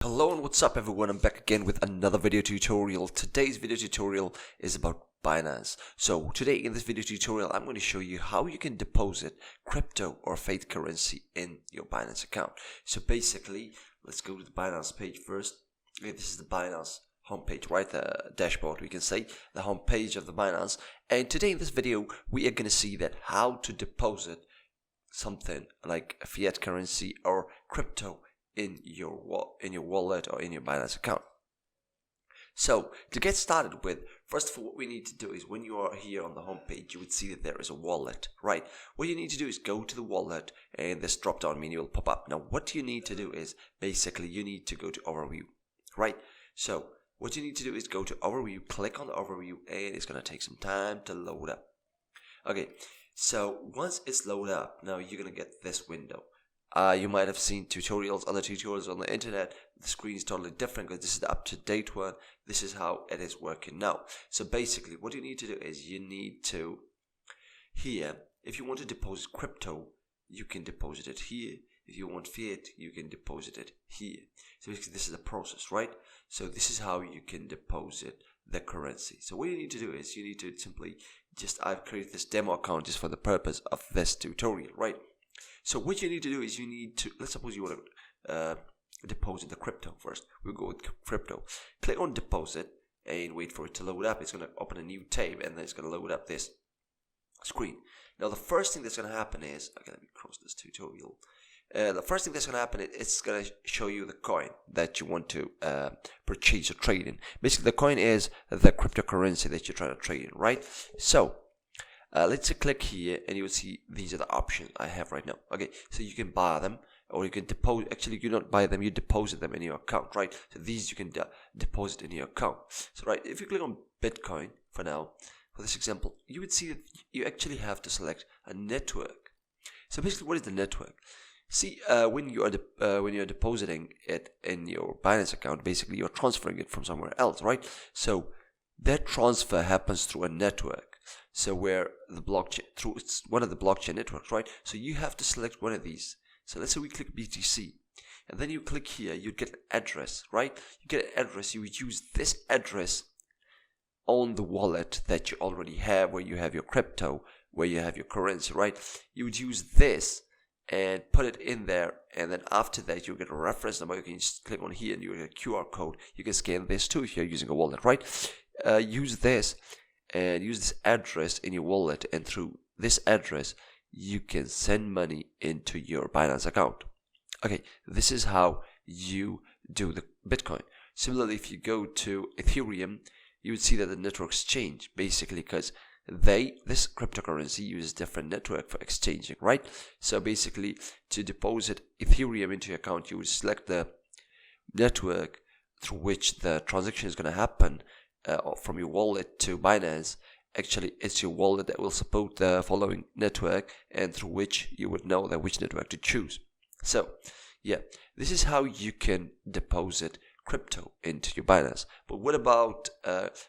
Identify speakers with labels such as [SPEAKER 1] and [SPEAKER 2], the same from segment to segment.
[SPEAKER 1] Hello and what's up everyone, I'm back again with another video tutorial. Today's video tutorial is about Binance. So today in this video tutorial I'm going to show you how you can deposit crypto or fiat currency in your Binance account. So basically, let's go to the Binance page first. Okay, this is the Binance homepage, right? The dashboard, we can say, the homepage of the Binance. And today in this video we are going to see that how to deposit something like a fiat currency or crypto in your wallet or in your Binance account. So to get started with, first of all, what we need to do is when you are here on the home page, you would see that there is a wallet, right? What you need to do is go to the wallet and this drop down menu will pop up. Now what you need to do is basically you need to go to overview, right? So what you need to do is go to overview, click on the overview, and it's going to take some time to load up. Okay, so once it's loaded up, now you're going to get this window. You might have seen other tutorials on the internet. The screen is totally different because this is the up-to-date one. This is how it is working now. So basically, what you need to do is you need to, here, if you want to deposit crypto, you can deposit it here. If you want fiat, you can deposit it here. So basically, this is the process, right? So this is how you can deposit the currency. So what you need to do is you need to simply I've created this demo account just for the purpose of this tutorial, right? So what you need to do is you need to, let's suppose you want to deposit the crypto first. We'll go with crypto. Click on deposit and wait for it to load up. It's going to open a new tab and then it's going to load up this screen. Now the first thing that's going to happen is, okay, let me close this tutorial. The first thing that's going to happen is it's going to show you the coin that you want to purchase or trade in. Basically the coin is the cryptocurrency that you're trying to trade in, right? So let's click here and you will see these are the options I have right now. Okay, so you can buy them or you can deposit. Actually, you don't buy them, you deposit them in your account, right? So these you can deposit in your account. So right, if you click on Bitcoin for now, for this example, you would see that you actually have to select a network. So basically, what is the network? See, when you are depositing it in your Binance account, basically you're transferring it from somewhere else, right? So that transfer happens through a network. So where the blockchain, through it's one of the blockchain networks, right? So you have to select one of these. So let's say we click BTC, and then you click here, you get an address, right? You get an address, you would use this address on the wallet that you already have, where you have your crypto, where you have your currency, right? You would use this and put it in there, and then after that you get a reference number. You can just click on here and you get a QR code. You can scan this too if you're using a wallet, right? Use this and use this address in your wallet, and through this address you can send money into your Binance account. Okay, this is how you do the Bitcoin. Similarly, if you go to Ethereum, you would see that the networks change basically because this cryptocurrency uses different network for exchanging, right? So basically, to deposit Ethereum into your account, you would select the network through which the transaction is going to happen. From your wallet to Binance. Actually, it's your wallet that will support the following network, and through which you would know that which network to choose. So yeah, this is how you can deposit crypto into your Binance. But what about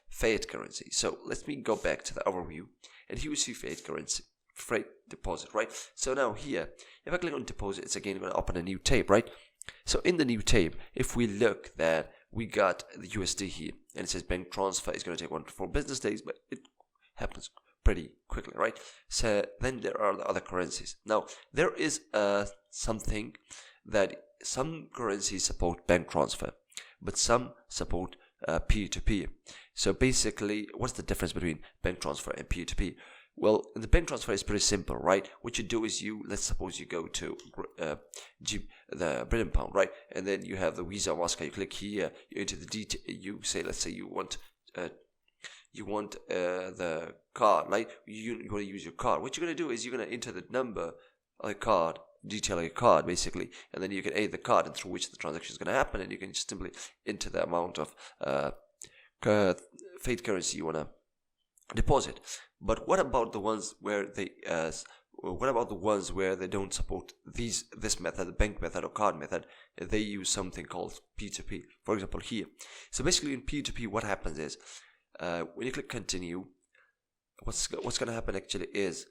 [SPEAKER 1] fiat currency? So let me go back to the overview, and here we see fiat currency, fiat deposit, right? So now here, if I click on deposit, it's again going to open a new tab, right? So in the new tab, if we look that we got the USD here, and it says bank transfer is going to take 1 to 4 business days, but it happens pretty quickly, right? So then there are the other currencies. Now there is something that some currencies support bank transfer, but some support peer-to-peer. So basically, what's the difference between bank transfer and peer-to-peer? Well, the bank transfer is pretty simple, right? What you do is let's suppose you go to the British pound, right? And then you have the Visa Mastercard. You click here, you enter the detail. You say, let's say you want the card, right? You want to use your card. What you're going to do is you're going to enter the number of the card, detail of your card, basically, and then you can add the card and through which the transaction is going to happen, and you can just simply enter the amount of fiat currency you want to deposit. But what about the ones where they don't support this method, the bank method or card method? They use something called P2P. For example, here. So basically, in P2P, what happens is when you click continue, what's going to happen actually is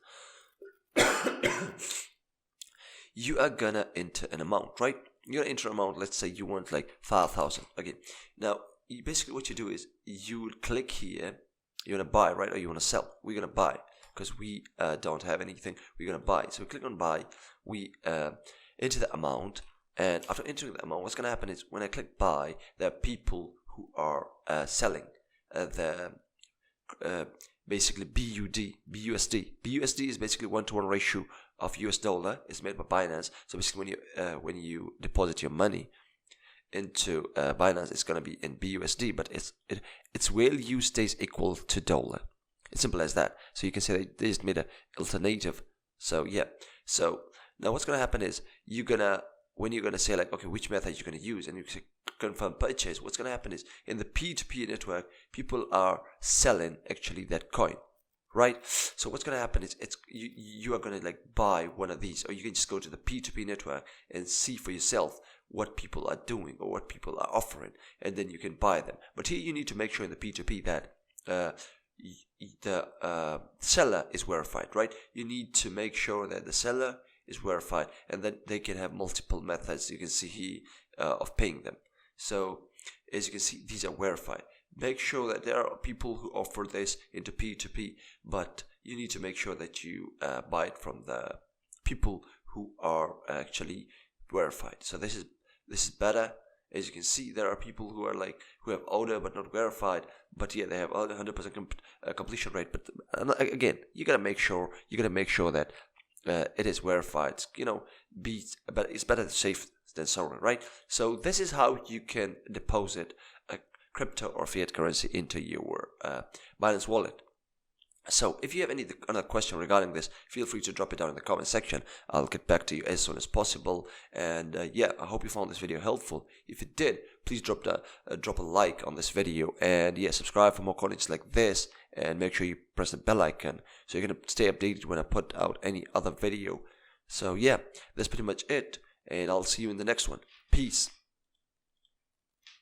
[SPEAKER 1] you are gonna enter an amount, right? you're gonna enter amount. Let's say you want like 5,000. Okay. Now, basically what you do is you click here. You wanna buy, right? Or you wanna sell? We're gonna buy because we don't have anything. We're gonna buy. So we click on buy. We enter the amount, and after entering the amount, what's gonna happen is when I click buy, there are people who are selling the basically BUSD. BUSD is basically 1-to-1 ratio of US dollar. It's made by Binance. So basically, when you deposit your money into Binance, it's gonna be in BUSD, but its value stays equal to dollar. It's simple as that. So you can say they just made an alternative. So yeah. So now what's gonna happen is when you're gonna say like, okay, which method you're gonna use, and you say confirm purchase, what's gonna happen is in the P2P network, people are selling actually that coin, right? So what's gonna happen is you are gonna like buy one of these, or you can just go to the P2P network and see for yourself what people are doing or what people are offering, and then you can buy them. But here you need to make sure in the P2P that the seller is verified, right? You need to make sure that the seller is verified, and then they can have multiple methods you can see here of paying them. So as you can see, these are verified. Make sure that there are people who offer this into P2P, but you need to make sure that you buy it from the people who are actually verified. So this is better. As you can see, there are people who have order but not verified, but yeah, they have 100% completion rate. But again, you gotta make sure that it is verified. But it's better safe than sorry, right? So this is how you can deposit a crypto or fiat currency into your Binance wallet. So if you have any other question regarding this, feel free to drop it down in the comment section. I'll get back to you as soon as possible. And yeah, I hope you found this video helpful. If you did, please drop a like on this video, and yeah, subscribe for more contents like this, and make sure you press the bell icon so you're gonna stay updated when I put out any other video. So yeah, that's pretty much it, and I'll see you in the next one. Peace.